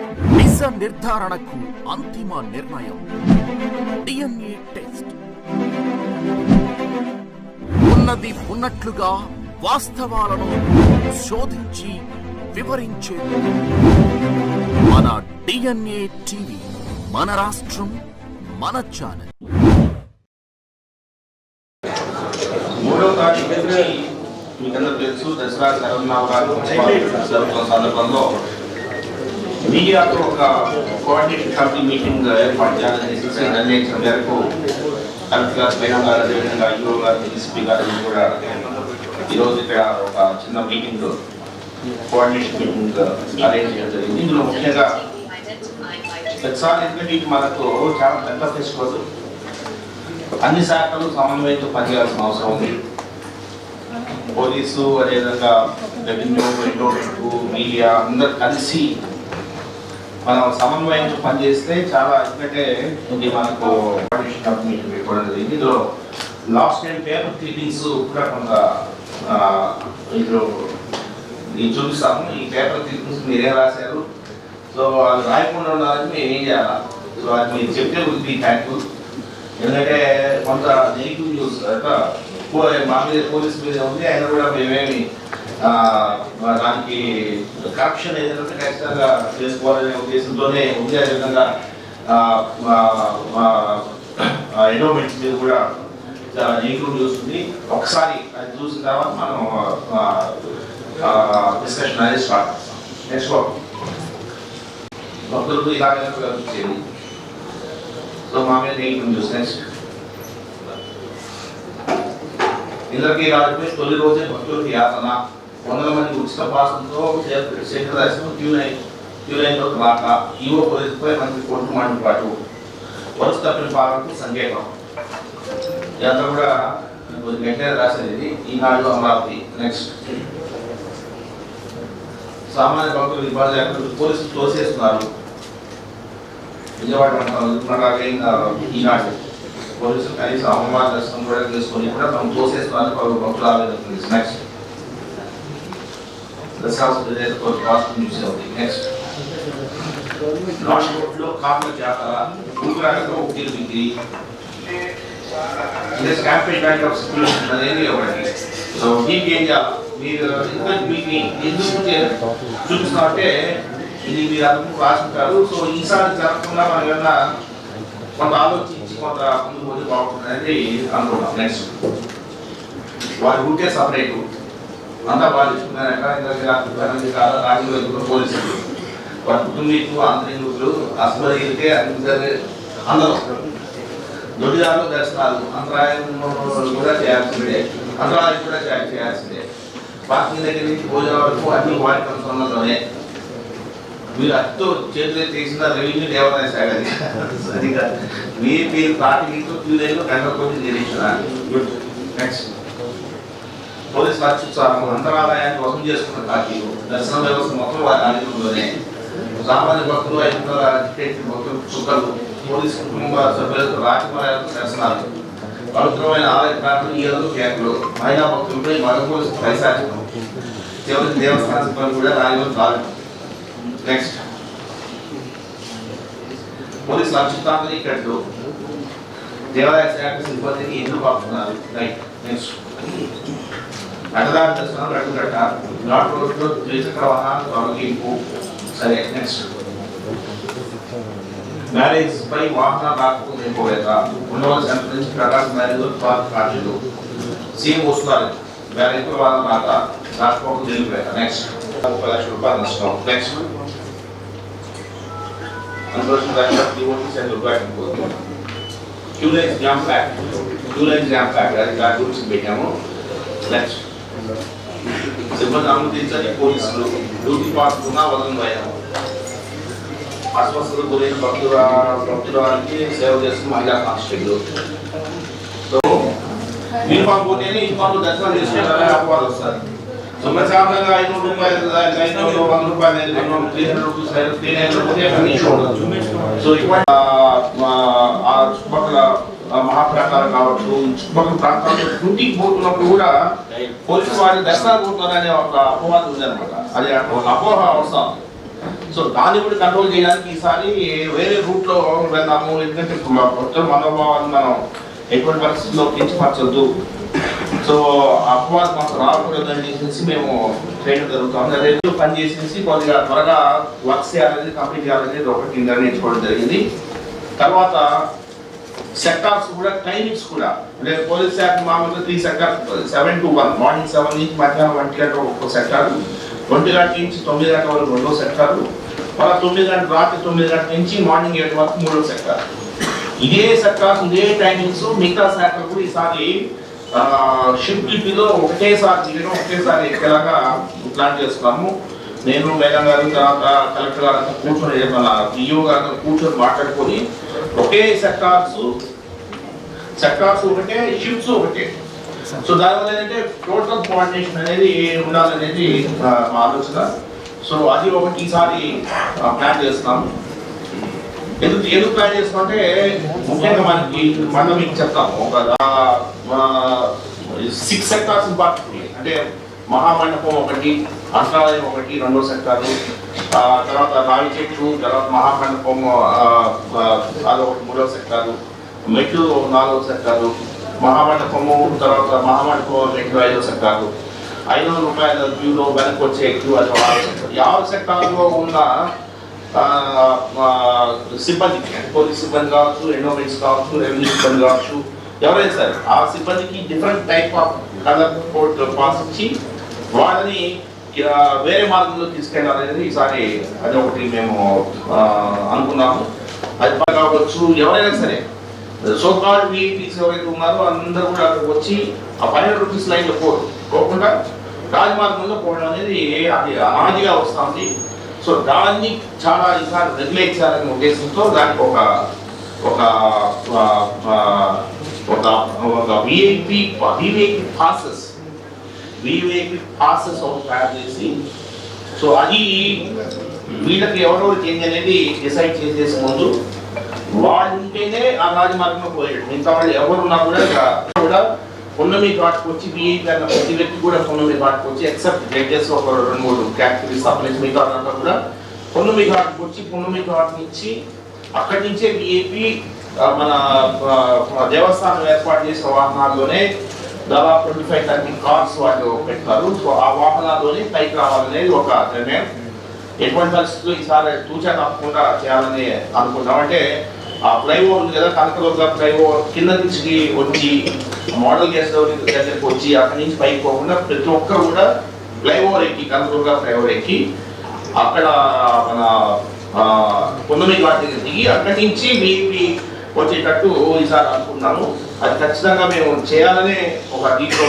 నిజ నిర్ధారణకు అంతిమ నిర్ణయం డిఎన్ఏ టెస్ట్. ఉన్నది ఉన్నట్లుగా వాస్తవాలను శోధించి వివరించేది మన డిఎన్ఏ టీవీ. మన రాష్ట్రం, మన ఛానల్. మూడవ తారీఖు మీకందరూ తెలుసు, దసరా సందర్భంలో మీడియాతో ఒక కోఆర్డినేషన్ కమిటీ మీటింగ్ ఏర్పాటు చేయాలని నిర్ణయించిన మేరకు కలెక్టర్ గారు, మేడం గారు, అదేవిధంగా ఈఓ గారు, డీసీపీ గారు కూడా ఈరోజు ఇక్కడ ఒక చిన్న మీటింగ్, కోఆర్డినేషన్ మీటింగ్ అరేంజ్ చేయడం జరిగింది. ఇందులో ముఖ్యంగా ప్రతిసారి ఎందుకంటే ఇది మనకు చాలా పెద్ద ఫెస్టివల్, అన్ని శాఖలు సమన్వయంతో పనిచేయాల్సిన అవసరం ఉంది. పోలీసు, అదేవిధంగా రెవెన్యూ, ఎండోమెంట్, మీడియా అందరు కలిసి మనం సమన్వయంతో పనిచేస్తే చాలా, ఎందుకంటే ఇది మనకు పెట్టుకోవడం జరిగింది. ఇందులో లాస్ట్ టైం పేపర్ క్లిప్పింగ్స్ కూడా కొంత ఇందులో నేను చూపిస్తాము. ఈ పేపర్ క్లిప్పింగ్స్ మీరు ఏం రాశారు, సో అది రాయకుండా ఉండాలని మేము ఏం చేయాలి, సో అది మీరు చెప్తే ఉంది థ్యాంక్. ఎందుకంటే కొంత నెగిటివ్ న్యూస్ ఎక్కువ మా మీద, పోలీస్ మీద ఉంది, అయినా కూడా మేమేమి దానికి కరప్షన్ ఏదైనా ఖచ్చితంగా చేసుకోవాలనే ఉద్దేశంతోనే ఉంది. అదేవిధంగా ఎండోమెంట్ మీద కూడా చాలా నెగిటివ్ న్యూస్ ఉంది. ఒకసారి అది చూసిన తర్వాత మనం డిస్కషన్ అనేది స్టార్ట్. నెక్స్ట్ భక్తులకు ఇలాగే చేయండి. సో మా మీద నెగిటివ్ న్యూస్. నెక్స్ట్ ఇందరికీ రాజుపై తొలి రోజే భక్తులకి యాతన, 100 మంది ఉచిత పాసంతో శేఖరదర్శనం క్యూలైన్లో రాక, ఈవో పోలీసుపై మంచి కోర్టు మండిపాటు, వరుస తప్పిన పాలనకు సంకేతం. ఇదంతా కూడా కొద్ది వెంటనే రాసేది ఈనాడు, అమరావతి. నెక్స్ట్ సామాన్య భక్తులు ఇబ్బంది లేకుండా పోలీసులు తోసేస్తున్నారు. విజయవాడ ఈనాడు పోలీసులు కనీసం అమ్మవారి దర్శనం కూడా చేసుకొని కూడా మనం తోసేస్తున్నారు భక్తులు ఆవేదన. నెక్స్ట్ నెక్స్ట్ నాటుకోట్లో కాపుల జాతర, ఊపిరాగతో ఉక్కిలు బిక్కిరి, క్యాంపెయిన్ బ్యాంక్ ఆఫ్ సిచ్యువేషన్ అనేది ఒకటి. సో దీనికి ఏం చేయాలి, మీరు మీకు ఎందుకు చూపిస్తున్నా అంటే ఇది మీరు అందరూ రాసుకుంటారు. సో ఈసారి జరగకుండా మనం ఏమన్నా కొంత ఆలోచించి కొంత ముందు పోతే బాగుంటుంది అనేది అనుకున్నాం. నెక్స్ట్ వారి ఊటే సపరేటు, అంతా వాళ్ళు ఇస్తున్నారట. రాజకీయ పోలీసులు, వారి కుటుంబీకులు, ఆంతరికులు, అస్మరిగితే అందరూ దొడ్డిదారులు దర్శనాలు, అంతరాయం కూడా చేయాల్సిందే, అంతరాయం కూడా చేయాల్సిందే. పార్కింగ్ దగ్గర నుంచి భోజనం వరకు అన్ని వారి సంబంధంలోనే. మీరు అతితో చేతులు చేసిన రెవెన్యూ దేవాదాయ శాఖ అది కాదు, మీరు పార్కింగ్తో క్యూలైన్లో గంట కొద్ది నిరీక్షణ. నెక్స్ట్ పోలీసులు అత్యుత్సాహం, అంతరాదాయాన్ని వసూలు చేసుకున్న పార్టీలు, దర్శన వ్యవస్థ మొత్తం వారి ఆధీనంలోనే. సామాన్య భక్తులు, 500 భక్తులు, చుక్కలు, పోలీసు కుటుంబ సభ్యులకు రాజమర్యాదకు దర్శనాలు, పవిత్రమైన ఆలయ ప్రాంతం, ఈయలు, కేకలు, మహిళా భక్తులపై మగ పోలీసు పైశాచికం, చివరికి దేవస్థాన సిబ్బంది కూడా రాయలు రాదు. నెక్స్ట్ పోలీసులు అత్యుత్తాంతరీకట్టు, దేవాదాయ శాఖ సిబ్బందిని ఎందుకు ఆపుతున్నారు. రైట్. నెక్స్ట్ అడ్డదారి దర్శనం, అడ్డుగట్ట, ఘాట్ రోడ్లో ద్విచక్ర వాహనాల తొలగింపు. సరే. నెక్స్ట్ మ్యారేజ్ పై వాహన రాకపోతే నింపవేత, ఉండవలసి అనుసరించి ప్రకాశం మ్యారేజ్ కార్డులు, సీఎం వస్తున్నారు, మ్యారేజ్ వాహనం రాక రాకపోతే నిలిపివేత. నెక్స్ట్ 30 లక్షల రూపాయలు నష్టం. నెక్స్ట్ క్యూలైన్స్ జామ్ ప్యాక్, అది దాని గురించి పెట్టాము. నెక్స్ట్ సిబ్బంది అనుమతించని పోలీసులు, డ్యూటీ పాల్గొన్నా వదలబోయాము, అస్వస్థతకు గురైన భక్తుల వారికి సేవ చేస్తున్న మహిళా కానిస్టేబుల్. సో యూనిఫామ్ పోతేనే యూనిఫామ్ దర్శనం చేసుకుంటారని అపవాదం వస్తారు. సో ప్రశాంతంగా 500 రూపాయలు, 100 రూపాయలు, 300 రూపీస్ సో ఇటువంటి చుట్టుపక్కల మహాప్రకారం కావచ్చు, చుట్టుపక్కల ప్రాంతాల్లో డ్యూటీకి పోతున్నప్పుడు కూడా పోలీసు వారి దర్శనాలు పోతున్నారనే ఒక అపవాదం ఉంది అనమాట. అది ఒక అపోహ అవసరం. సో దాన్ని కూడా కంట్రోల్ చేయడానికి ఈసారి వేరే రూట్లో వెళ్దాము. ఎందుకంటే మొత్తం మనోభావాన్ని మనం ఎటువంటి పరిస్థితుల్లో కించపరచొద్దు, సో అపవాదం మాకు రాకూడదని చెప్పేసి మేము చేయడం జరుగుతుంది. అదే పని చేసేసి కొద్దిగా త్వరగా వర్క్ చేయాలని, కంప్లీట్ చేయాలనేది ఒకటి నిర్ణయించుకోవడం జరిగింది. తర్వాత సెక్టార్స్ కూడా, టైమింగ్స్ కూడా, అంటే పోలీస్ శాఖ మామూలుగా 3 సెక్టార్స్ 7 to 1, మార్నింగ్ 7 నుంచి మధ్యాహ్నం 1 గంటల ఒక్కో సెక్టారు, 1 గంట నుంచి 9 గంటల వరకు రెండో సెక్టారు, మళ్ళీ 9 గంటల రాత్రి 9 గంటల నుంచి మార్నింగ్ 7 వరకు మూడో సెక్టార్. ఇదే సెక్టార్స్, ఇదే టైమింగ్స్ మిగతా శాఖలు కూడా ఈసారి షిఫ్ట్లో ఒకటేసారి దిగడం, ఒకేసారి ఎక్కేలాగా ప్లాన్ చేస్తున్నాము. నేను, మేడం గారు, తర్వాత కలెక్టర్ గారు అంతా కూర్చొని, మన డిఓ గారు కూర్చొని మాట్లాడుకొని ఒకే సెక్టార్స్ ఒకటే, షిఫ్ట్స్ ఒకటే. సో దానివల్ల ఏంటంటే టోటల్ కోఆర్డినేషన్ అనేది ఉండాలనేది మా ఆలోచన. సో అది ఒకటి ఈసారి ప్లాన్ చేస్తున్నాము. ఎందుకు ప్లాన్ చేస్తామంటే ముఖ్యంగా మనం మీకు చెప్తాము, ఒక 6 సెక్టార్స్ ఇంపార్టెంట్. అంటే మహామండపం ఒకటి, అంతరాలయం ఒకటి, రెండో సెక్టారు, తర్వాత రావి చెట్టు, తర్వాత మహామండపం అదొకటి మూడో సెక్టారు, మెట్లు 4వ సెక్టారు, మహామండపము, తర్వాత మహామండపం మెట్లు 5వ సెక్టారు, 500 రూపాయల క్యూలో వెనక్కి వచ్చే క్యూ అది 6వ సెక్టార్. 6 సెక్టార్లో ఉన్న సిబ్బంది, పోలీస్ సిబ్బంది కావచ్చు, ఎండోమెంట్స్ కావచ్చు, రెవెన్యూ సిబ్బంది కావచ్చు, ఎవరైనా సరే ఆ సిబ్బందికి different type of colour code pass ఇచ్చి వాళ్ళని వేరే మార్గంలో తీసుకెళ్ళాలనేది ఈసారి అది ఒకటి మేము అనుకున్నాము. అది కావచ్చు, ఎవరైనా సరే సోకాల్ వీపీస్ ఎవరైతే ఉన్నారో అందరూ కూడా అక్కడికి వచ్చి ఆ 500 రూపీస్ లైన్లో పోకుండా రాజమార్గంలో పోవడం అనేది అది అనాదిగా వస్తుంది. సో దాన్ని చాలా ఈసారి రెగ్యులేట్ చేయాలనే ఉద్దేశంతో దానికి ఒక విఐపి పాసెస్ తయారు చేసి, సో అది వీళ్ళకి ఎవరెవరికి ఏంటి అనేది డిసైడ్ చేసేసి ముందు వాళ్ళు ఉంటేనే ఆ రాజమార్గంలో పోయాడు. మిగతా వాళ్ళు ఎవరున్నా కూడా పున్నమి ఘాట్కి వచ్చి విఐపి అన్న ప్రతి వ్యక్తి కూడా పున్నమి ఘాట్కి వచ్చి, ఎక్సెప్ట్ జడ్జెస్ ఒక 2-3 కేటగిరీస్ తప్పలేదు, మిగతా వాళ్ళంతా కూడా పున్నమి ఘాట్కి వచ్చి పున్నమి ఘాట్ నుంచి అక్కడి నుంచే విఐపి మన దేవస్థానం ఏర్పాటు చేసిన వాహనాల్లోనే దాదాపు 25-30 కార్స్ వాళ్ళు పెడతారు. సో ఆ వాహనాల్లోనే పైకి రావాలనేది ఒక నిర్ణయం. ఎటువంటి పరిస్థితుల్లో ఈసారి తూచా తప్పకుండా చేయాలని అనుకున్నాం. అంటే ఆ ఫ్లైఓవర్ ఉంది కదా, కనకదుర్గ ఫ్లైఓవర్ కింద నుంచి వచ్చి మోడల్ గెస్ట్ దగ్గరికి వచ్చి అక్కడి నుంచి పైకి పోకుండా ప్రతి ఒక్కరు కూడా ఫ్లైఓవర్ ఎక్కి, కనకదుర్గ ఫ్లైఓవర్ ఎక్కి అక్కడ మన పున్నమి ఘాట్ దగ్గర దిగి అక్కడి నుంచి వీపీ వచ్చేటట్టు ఈసారి అనుకున్నాము. అది ఖచ్చితంగా మేము చేయాలనే ఒక దీంట్లో